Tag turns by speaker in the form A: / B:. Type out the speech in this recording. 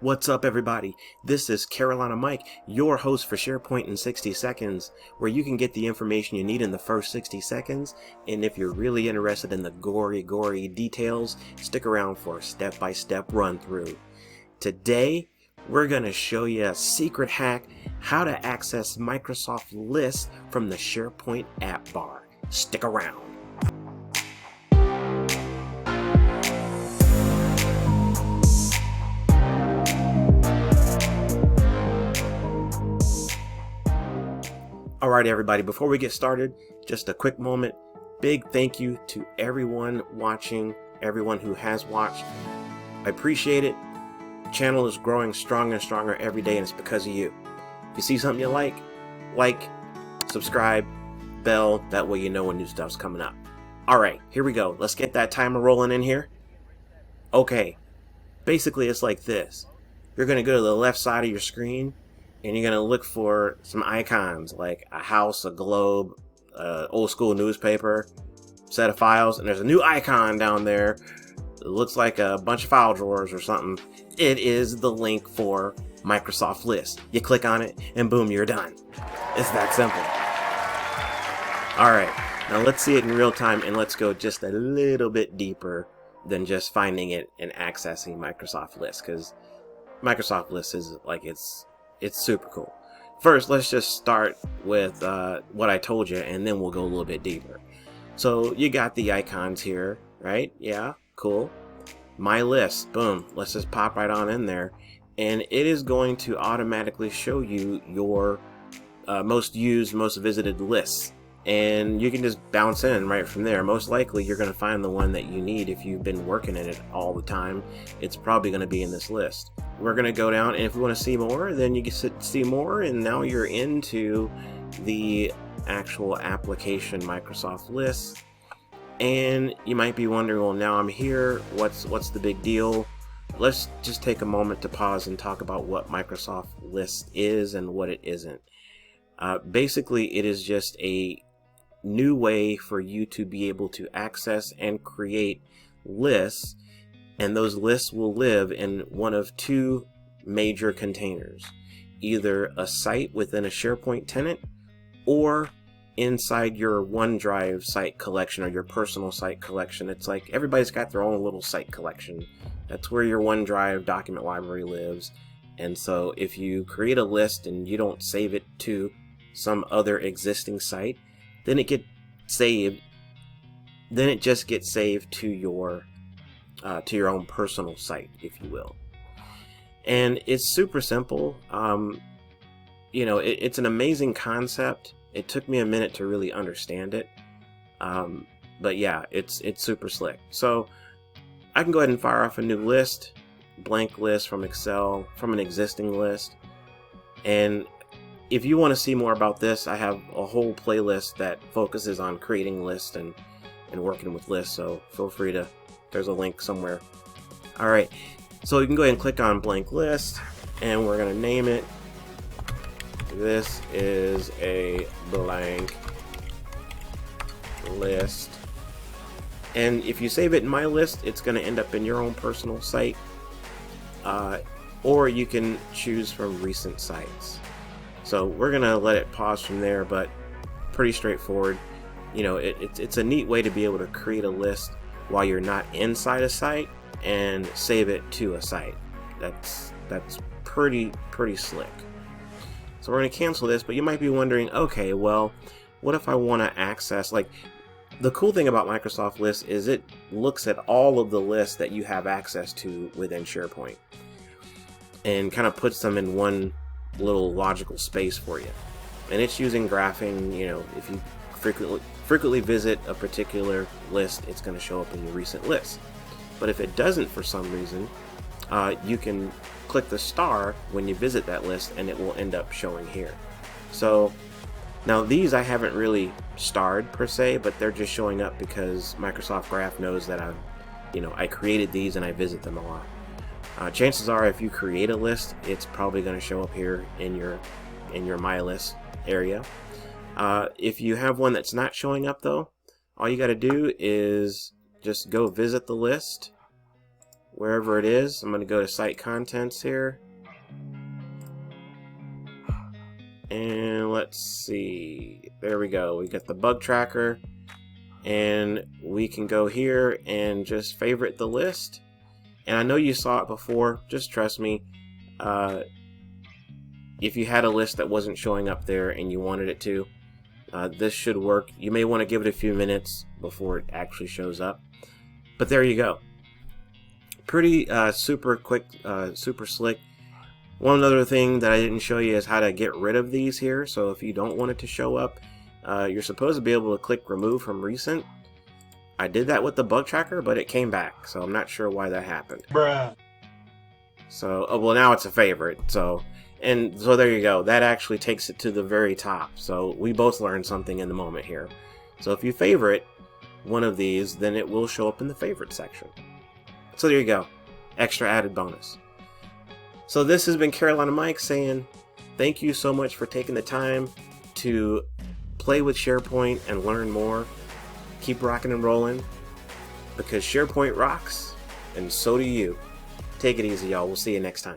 A: What's up, everybody? This is Carolina Mike, your host for SharePoint in 60 seconds, where you can get the information you need in the first 60 seconds. And if you're really interested in the gory details, stick around for a step-by-step run-through. Today, we're going to show you a secret hack, how to access Microsoft lists from the SharePoint App Bar. Stick around. Alright everybody, before we get started, just a quick moment. Big thank you to everyone watching, everyone who has watched. I appreciate it. The channel is growing stronger and stronger every day, and it's because of you. If you see something you like, subscribe, bell, that way you know when new stuff's coming up. Alright, here we go. Let's get that timer rolling in here. Okay, basically it's like this. You're going to go to the left side of your screen, and you're going to look for some icons like a house, a globe, old school newspaper, set of files, and there's a new icon down there. It looks like a bunch of file drawers or something. It is the link for Microsoft Lists. You click on it and boom, you're done. It's that simple. Alright, now let's see it in real time, and let's go just a little bit deeper than just finding it and accessing Microsoft Lists, because Microsoft Lists is like it's super cool. First, let's just start with what I told you, and then we'll go a little bit deeper. So you got the icons here, right? Yeah, cool. My list, boom. Let's just pop right on in there, and it is going to automatically show you your most used, most visited lists. And you can just bounce in right from there. Most likely you're going to find the one that you need. If you've been working in it all the time, it's probably going to be in this list. We're going to go down, and if we want to see more, then you can see more, and now you're into the actual application Microsoft Lists. And you might be wondering, well, now I'm here, what's the big deal? Let's just take a moment to pause and talk about what Microsoft Lists is and what it isn't. Basically, it is just a new way for you to be able to access and create lists, and those lists will live in one of two major containers, either a site within a SharePoint tenant or inside your OneDrive site collection or your personal site collection. It's like everybody's got their own little site collection. That's where your OneDrive document library lives. And so if you create a list and you don't save it to some other existing site, then it gets saved. Then it just gets saved to your own personal site, if you will. And it's super simple. You know, it's an amazing concept. It took me a minute to really understand it, but yeah, it's super slick. So I can go ahead and fire off a new list, blank list from Excel, from an existing list. And if you want to see more about this, I have a whole playlist that focuses on creating lists and working with lists, so feel free to, there's a link somewhere. Alright, so you can go ahead and click on blank list, and we're going to name it. This is a blank list. And if you save it in my list, it's going to end up in your own personal site, or you can choose from recent sites. So we're going to let it pause from there, but pretty straightforward. You know, it's a neat way to be able to create a list while you're not inside a site and save it to a site. That's pretty slick. So we're going to cancel this, but you might be wondering, okay, well, what if I want to access, like, the cool thing about Microsoft Lists is it looks at all of the lists that you have access to within SharePoint and kind of puts them in one little logical space for you. And it's using graphing. You know, if you frequently visit a particular list, it's going to show up in your recent list. But if it doesn't for some reason, you can click the star when you visit that list, and it will end up showing here. So now these I haven't really starred per se, but they're just showing up because Microsoft Graph knows that I created these and I visit them a lot. Chances are, if you create a list, it's probably going to show up here in your My List area. If you have one that's not showing up though, all you got to do is just go visit the list wherever it is. I'm going to go to Site Contents here. And let's see. There we go. We got the bug tracker. And we can go here and just favorite the list. And I know you saw it before. Just trust me. If you had a list that wasn't showing up there and you wanted it to, this should work. You may want to give it a few minutes before it actually shows up. But there you go. Pretty super quick, super slick. One other thing that I didn't show you is how to get rid of these here. So if you don't want it to show up, you're supposed to be able to click remove from recent. I did that with the bug tracker, but it came back. So I'm not sure why that happened.
B: Bruh.
A: So, well, now it's a favorite. So there you go. That actually takes it to the very top. So we both learned something in the moment here. So if you favorite one of these, then it will show up in the favorite section. So there you go. Extra added bonus. So this has been Carolina Mike saying thank you so much for taking the time to play with SharePoint and learn more. Keep rocking and rolling, because SharePoint rocks, and so do you. Take it easy, y'all. We'll see you next time.